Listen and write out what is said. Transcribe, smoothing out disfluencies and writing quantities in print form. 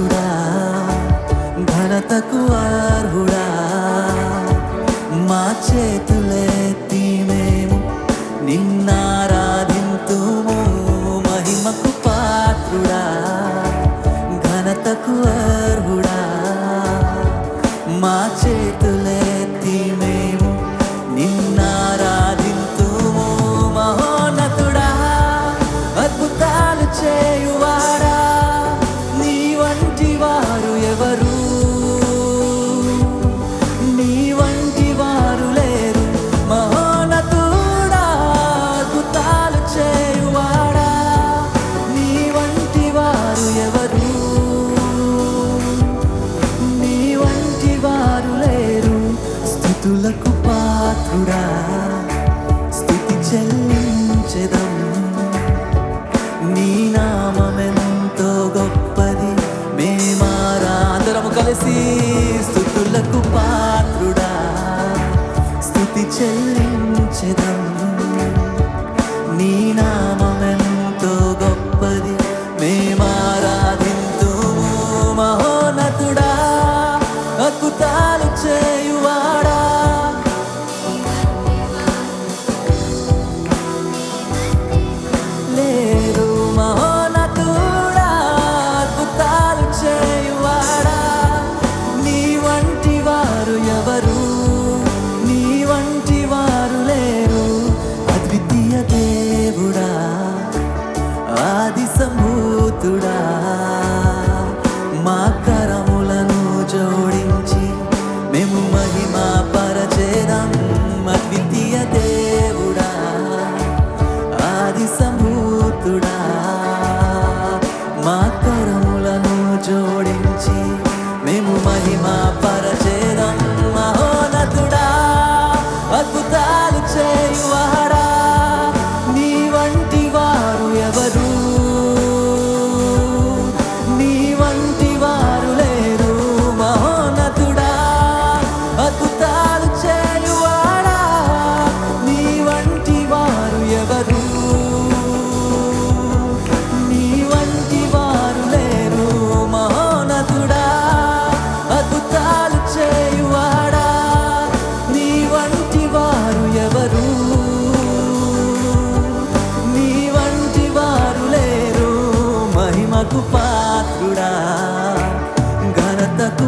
పాత్రుడా, ఘనతకు అర్హుడా. మా చేతులెత్తి మేము నిన్నారాధింతుము. మహిమకు పాత్రుడా, ఘనతకు అర్హుడా. మా చేతులెత్తి మేము నిన్నారాధింతుము. మహోన్నతుడా, అద్భుతాలు చేయువాడా, నీ వంటి వారు ఎవరు? నీ వంటి వారు లేరు. మహోన్నతుడా, అద్భుతాలు చేయువాడా, నీ వంటి వారు ఎవరు? నీ వంటి వారు లేరు. స్తుతులకు పాత్రుడా, స్తుతి చెల్లించెదం. నీ నామమెంతో గొప్పది, అందరము కలిసి స్తుతులకు పాత్రుడా, స్తుతి చెల్లించెదం. నీ నామమెంతో గొప్పది, మేమారాధింతుము. మహోన్నతుడా, అద్భుతాలు చేయువాడా, లేరు. మహోన్నతుడా, అద్భుతాలు చేయువాడా, నీ వంటి వారు ఎవరు? నీ వంటి వారు లేరు. అద్వితీయ దేవుడా, ఆది సంభూతుడా, మా కరములను జోడించి మేము మహిమ పరచేదం. అద్వితీయ దేవుడా, ఆది సంభూతుడా, మా కరములను జోడించి మేము మహిమ పరచేదం. మహోన్నతుడా, అద్భుతాలు చేయువాడా, నీ వంటి వారు ఎవరు? నీ వంటి వారు లేరు. మహోన్నతుడా, అద్భుతాలు చేయువాడా, నీ వంటి వారు ఎవరు? నీ వంటి వారు లేరు. మహోన్నతుడా, అద్భుతాలు చేయువాడా, నీ వంటి వారు ఎవరు? నీ వంటి వారు లేరు. మహిమకు పాత్రుడా, ఘనతకు